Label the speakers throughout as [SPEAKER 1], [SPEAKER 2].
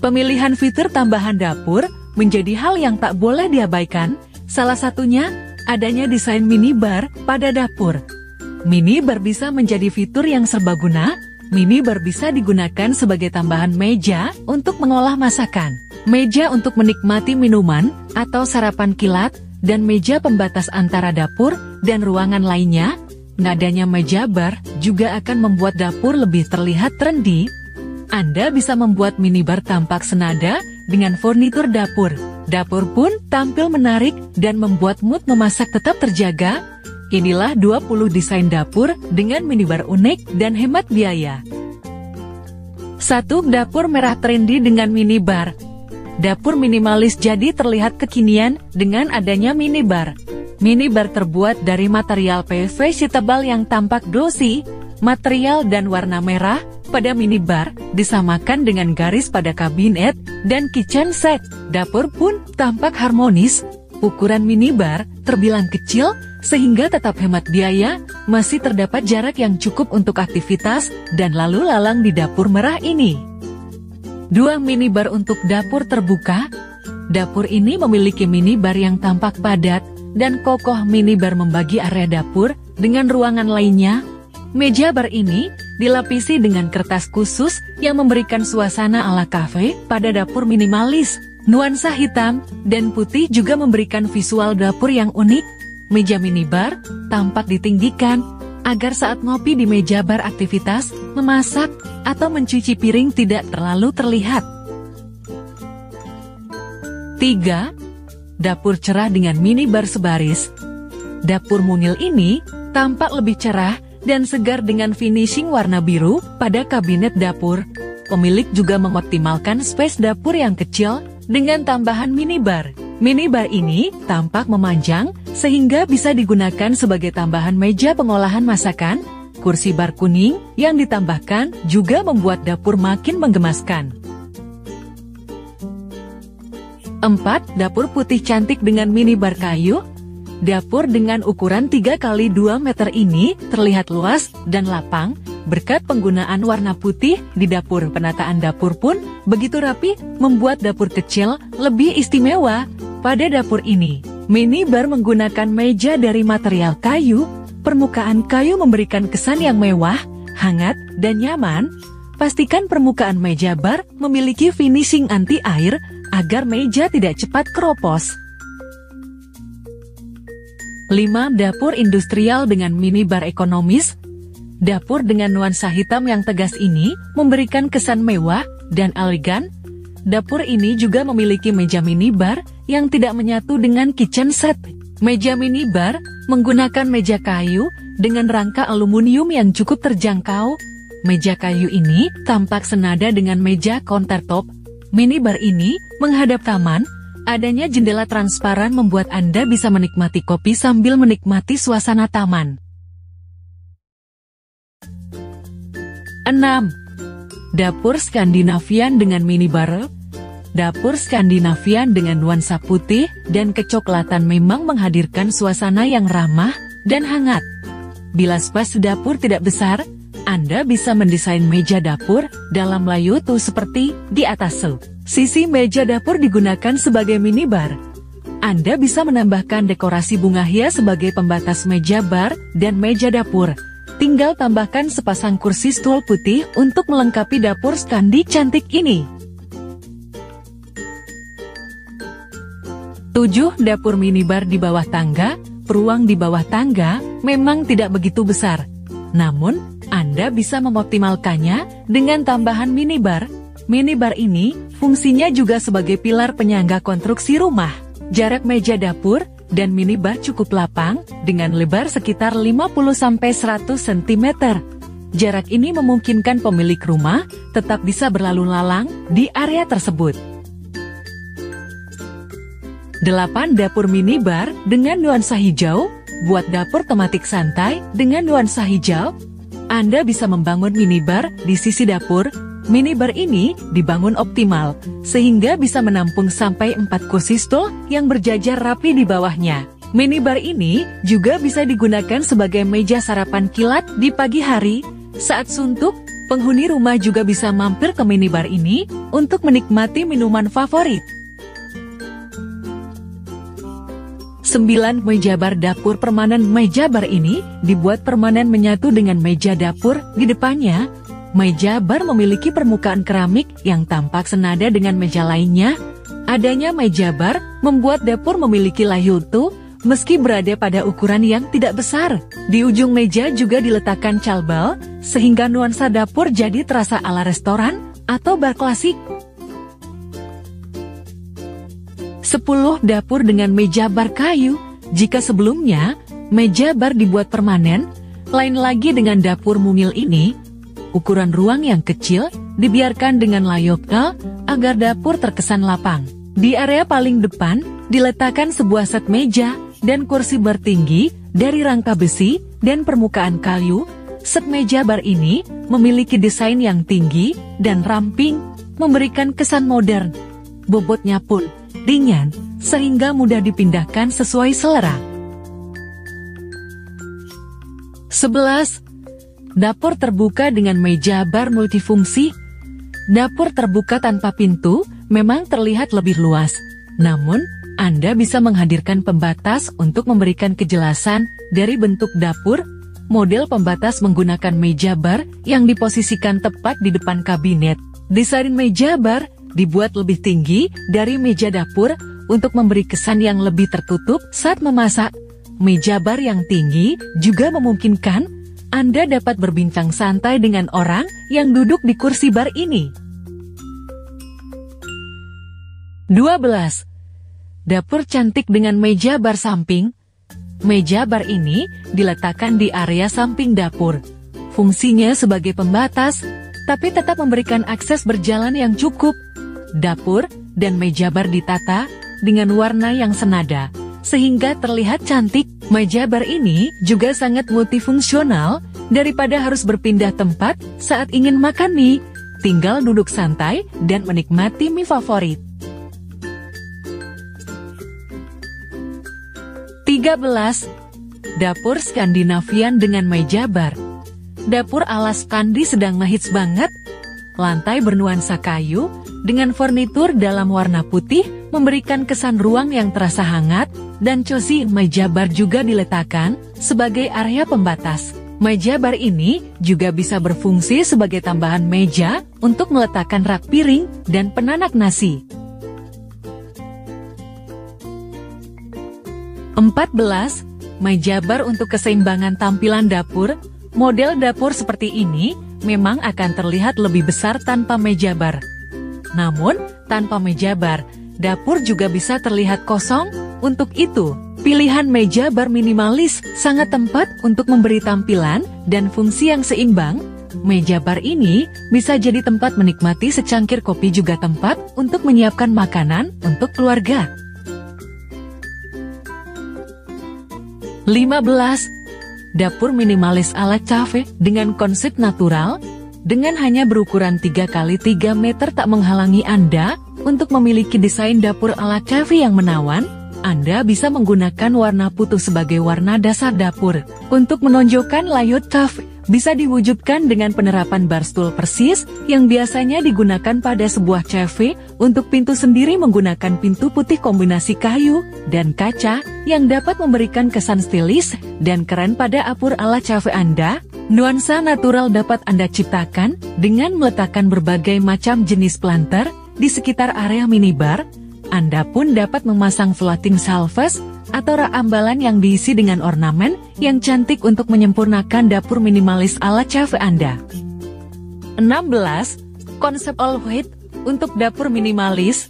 [SPEAKER 1] Pemilihan fitur tambahan dapur menjadi hal yang tak boleh diabaikan, salah satunya adanya desain minibar pada dapur. Minibar bisa menjadi fitur yang serbaguna. Minibar bisa digunakan sebagai tambahan meja untuk mengolah masakan, meja untuk menikmati minuman atau sarapan kilat, dan meja pembatas antara dapur dan ruangan lainnya. Adanya meja bar juga akan membuat dapur lebih terlihat trendy. Anda bisa membuat minibar tampak senada dengan furnitur dapur. Dapur pun tampil menarik dan membuat mood memasak tetap terjaga. Inilah 20 desain dapur dengan minibar unik dan hemat biaya. 1. Dapur merah trendy dengan minibar. Dapur minimalis jadi terlihat kekinian dengan adanya minibar. Minibar terbuat dari material PVC tebal yang tampak glossy. Material dan warna merah pada minibar disamakan dengan garis pada kabinet dan kitchen set. Dapur pun tampak harmonis. Ukuran minibar terbilang kecil sehingga tetap hemat biaya. Masih terdapat jarak yang cukup untuk aktivitas dan lalu lalang di dapur merah ini. 2. Minibar untuk dapur terbuka. Dapur ini memiliki minibar yang tampak padat dan kokoh. Minibar membagi area dapur dengan ruangan lainnya. Meja bar ini dilapisi dengan kertas khusus yang memberikan suasana ala kafe pada dapur minimalis. Nuansa hitam dan putih juga memberikan visual dapur yang unik. Meja minibar tampak ditinggikan agar saat ngopi di meja bar aktivitas, memasak, atau mencuci piring tidak terlalu terlihat. 3. Dapur cerah dengan minibar sebaris. Dapur mungil ini tampak lebih cerah dan segar dengan finishing warna biru pada kabinet dapur. Pemilik juga mengoptimalkan space dapur yang kecil dengan tambahan minibar. Minibar ini tampak memanjang sehingga bisa digunakan sebagai tambahan meja pengolahan masakan. Kursi bar kuning yang ditambahkan juga membuat dapur makin menggemaskan. 4. Dapur putih cantik dengan minibar kayu. Dapur dengan ukuran 3x2 meter ini terlihat luas dan lapang berkat penggunaan warna putih di dapur. Penataan dapur pun begitu rapi, membuat dapur kecil lebih istimewa. Pada dapur ini, minibar menggunakan meja dari material kayu. Permukaan kayu memberikan kesan yang mewah, hangat, dan nyaman. Pastikan permukaan meja bar memiliki finishing anti air agar meja tidak cepat keropos. 5. Dapur industrial dengan minibar ekonomis. Dapur dengan nuansa hitam yang tegas ini memberikan kesan mewah dan elegan. Dapur ini juga memiliki meja minibar yang tidak menyatu dengan kitchen set. Meja minibar menggunakan meja kayu dengan rangka aluminium yang cukup terjangkau. Meja kayu ini tampak senada dengan meja countertop. Minibar ini menghadap taman. Adanya jendela transparan membuat Anda bisa menikmati kopi sambil menikmati suasana taman. 6. Dapur Skandinavian dengan minibar. Dapur Skandinavian dengan nuansa putih dan kecoklatan memang menghadirkan suasana yang ramah dan hangat. Bila space dapur tidak besar, Anda bisa mendesain meja dapur dalam layout seperti di atas. Sisi meja dapur digunakan sebagai minibar. Anda bisa menambahkan dekorasi bunga hias sebagai pembatas meja bar dan meja dapur. Tinggal tambahkan sepasang kursi stool putih untuk melengkapi dapur Skandi cantik ini. 7. Dapur minibar di bawah tangga. Peruang di bawah tangga memang tidak begitu besar. Namun, Anda bisa mengoptimalkannya dengan tambahan minibar. Minibar ini fungsinya juga sebagai pilar penyangga konstruksi rumah. Jarak meja dapur dan minibar cukup lapang dengan lebar sekitar 50-100 cm. Jarak ini memungkinkan pemilik rumah tetap bisa berlalu lalang di area tersebut. 8. Dapur minibar dengan nuansa hijau. Buat dapur tematik santai dengan nuansa hijau, Anda bisa membangun minibar di sisi dapur. Minibar ini dibangun optimal, sehingga bisa menampung sampai 4 kursi stool yang berjajar rapi di bawahnya. Minibar ini juga bisa digunakan sebagai meja sarapan kilat di pagi hari. Saat suntuk, Penghuni rumah juga bisa mampir ke minibar ini untuk menikmati minuman favorit. 9. Meja bar dapur permanen. Meja bar ini dibuat permanen menyatu dengan meja dapur di depannya. Meja bar memiliki permukaan keramik yang tampak senada dengan meja lainnya. Adanya meja bar membuat dapur memiliki layutu, meski berada pada ukuran yang tidak besar. Di ujung meja juga diletakkan calbal, sehingga nuansa dapur jadi terasa ala restoran atau bar klasik. 10. Dapur dengan meja bar kayu. Jika sebelumnya meja bar dibuat permanen, lain lagi dengan dapur mungil ini. Ukuran ruang yang kecil dibiarkan dengan layaknya agar dapur terkesan lapang. Di area paling depan diletakkan sebuah set meja dan kursi bertinggi dari rangka besi dan permukaan kayu. Set meja bar ini memiliki desain yang tinggi dan ramping, memberikan kesan modern. Bobotnya pun ringan, sehingga mudah dipindahkan sesuai selera. 11. Dapur terbuka dengan meja bar multifungsi. Dapur terbuka tanpa pintu memang terlihat lebih luas, namun Anda bisa menghadirkan pembatas untuk memberikan kejelasan dari bentuk dapur. Model pembatas menggunakan meja bar yang diposisikan tepat di depan kabinet. Desain meja bar dibuat lebih tinggi dari meja dapur untuk memberi kesan yang lebih tertutup saat memasak. Meja bar yang tinggi juga memungkinkan Anda dapat berbincang santai dengan orang yang duduk di kursi bar ini. 12. Dapur cantik dengan meja bar samping. Meja bar ini diletakkan di area samping dapur. Fungsinya sebagai pembatas, tapi tetap memberikan akses berjalan yang cukup. Dapur dan meja bar ditata dengan warna yang senada, sehingga terlihat cantik. Meja bar ini juga sangat multifungsional. Daripada harus berpindah tempat saat ingin makan mie, tinggal duduk santai dan menikmati mie favorit. 13. Dapur Skandinavian dengan meja bar. Dapur ala Skandi sedang ngehits banget. Lantai bernuansa kayu dengan furnitur dalam warna putih memberikan kesan ruang yang terasa hangat, dan cozy. Meja bar juga diletakkan sebagai area pembatas. Meja bar ini juga bisa berfungsi sebagai tambahan meja untuk meletakkan rak piring dan penanak nasi. 14. Meja bar untuk keseimbangan tampilan dapur. Model dapur seperti ini memang akan terlihat lebih besar tanpa meja bar. Namun, tanpa meja bar, dapur juga bisa terlihat kosong. Untuk itu, pilihan meja bar minimalis sangat tepat untuk memberi tampilan dan fungsi yang seimbang. Meja bar ini bisa jadi tempat menikmati secangkir kopi, juga tempat untuk menyiapkan makanan untuk keluarga. 15. Dapur minimalis ala cafe dengan konsep natural. Dengan hanya berukuran 3x3 meter tak menghalangi Anda untuk memiliki desain dapur ala cafe yang menawan. Anda bisa menggunakan warna putih sebagai warna dasar dapur. Untuk menonjolkan layout cafe, bisa diwujudkan dengan penerapan bar stool persis yang biasanya digunakan pada sebuah cafe. Untuk pintu sendiri menggunakan pintu putih kombinasi kayu dan kaca yang dapat memberikan kesan stilis dan keren pada dapur ala cafe Anda. Nuansa natural dapat Anda ciptakan dengan meletakkan berbagai macam jenis planter di sekitar area minibar. Anda pun dapat memasang floating shelves atau rak ambalan yang diisi dengan ornamen yang cantik untuk menyempurnakan dapur minimalis ala cafe Anda. 16. Konsep all white untuk dapur minimalis.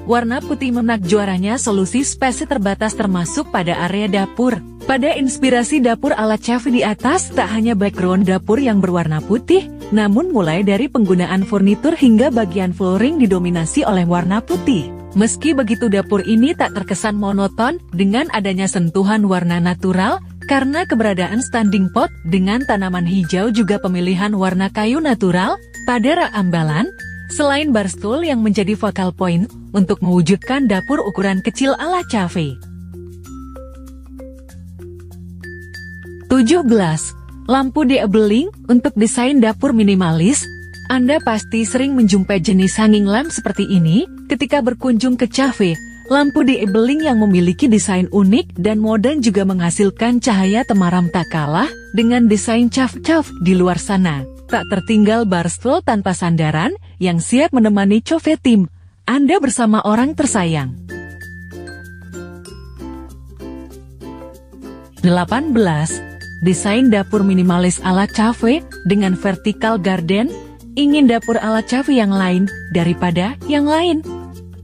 [SPEAKER 1] Warna putih menak juaranya solusi spasi terbatas termasuk pada area dapur. Pada inspirasi dapur ala cafe di atas, tak hanya background dapur yang berwarna putih, namun mulai dari penggunaan furnitur hingga bagian flooring didominasi oleh warna putih. Meski begitu, dapur ini tak terkesan monoton dengan adanya sentuhan warna natural, karena keberadaan standing pot dengan tanaman hijau juga pemilihan warna kayu natural pada rak ambalan. Selain bar stool yang menjadi focal point untuk mewujudkan dapur ukuran kecil ala cafe. 17. Lampu di-ebeling untuk desain dapur minimalis. Anda pasti sering menjumpai jenis hanging lamp seperti ini ketika berkunjung ke cafe. Lampu di-ebeling yang memiliki desain unik dan modern juga menghasilkan cahaya temaram tak kalah dengan desain caf-caf di luar sana. Tak tertinggal bar stool tanpa sandaran yang siap menemani cafe tim Anda bersama orang tersayang. 18. Desain dapur minimalis ala cafe dengan vertical garden. Ingin dapur ala cafe yang lain daripada yang lain?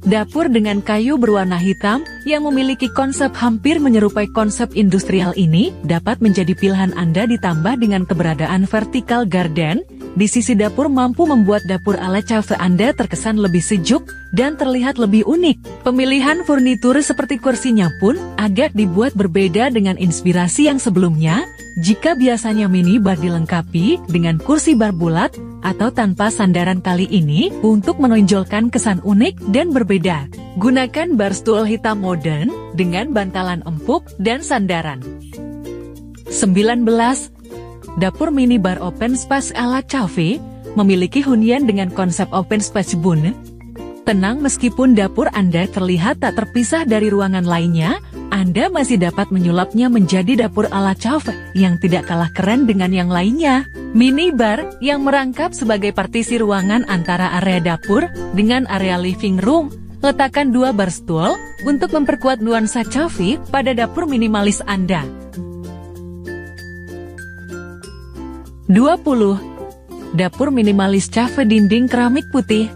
[SPEAKER 1] Dapur dengan kayu berwarna hitam yang memiliki konsep hampir menyerupai konsep industrial ini dapat menjadi pilihan Anda, ditambah dengan keberadaan vertical garden di sisi dapur mampu membuat dapur ala cafe Anda terkesan lebih sejuk dan terlihat lebih unik. Pemilihan furnitur seperti kursinya pun agak dibuat berbeda dengan inspirasi yang sebelumnya. Jika biasanya minibar dilengkapi dengan kursi bar bulat atau tanpa sandaran, kali ini untuk menonjolkan kesan unik dan berbeda, gunakan bar stool hitam modern dengan bantalan empuk dan sandaran. 19. Dapur minibar open space ala cafe memiliki hunian dengan konsep open space bun. Tenang, meskipun dapur Anda terlihat tak terpisah dari ruangan lainnya, Anda masih dapat menyulapnya menjadi dapur ala cafe yang tidak kalah keren dengan yang lainnya. Minibar yang merangkap sebagai partisi ruangan antara area dapur dengan area living room. Letakkan 2 bar stool untuk memperkuat nuansa cafe pada dapur minimalis Anda. 20. Dapur minimalis cafe dinding keramik putih.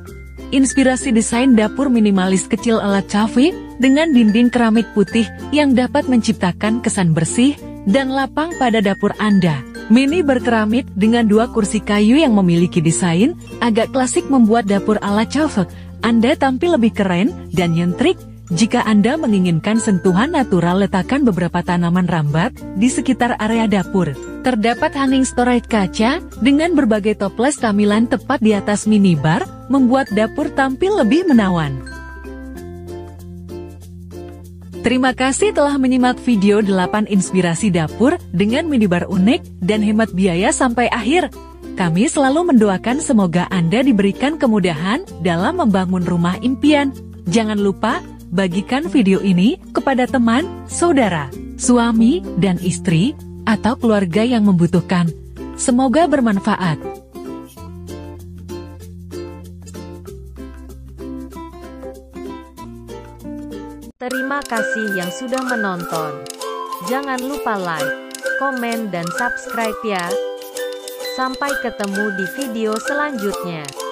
[SPEAKER 1] Inspirasi desain dapur minimalis kecil ala cafe dengan dinding keramik putih yang dapat menciptakan kesan bersih dan lapang pada dapur Anda. Mini berkeramik dengan 2 kursi kayu yang memiliki desain agak klasik membuat dapur ala cafe Anda tampil lebih keren dan nyentrik. Jika Anda menginginkan sentuhan natural, letakkan beberapa tanaman rambat di sekitar area dapur. Terdapat hanging storage kaca dengan berbagai toples tamilan tepat di atas minibar, membuat dapur tampil lebih menawan. Terima kasih telah menyimak video 8 inspirasi dapur dengan minibar unik dan hemat biaya sampai akhir. Kami selalu mendoakan semoga Anda diberikan kemudahan dalam membangun rumah impian. Jangan lupa bagikan video ini kepada teman, saudara, suami, dan istri, atau keluarga yang membutuhkan. Semoga bermanfaat.
[SPEAKER 2] Terima kasih yang sudah menonton. Jangan lupa like, komen, dan subscribe ya. Sampai ketemu di video selanjutnya.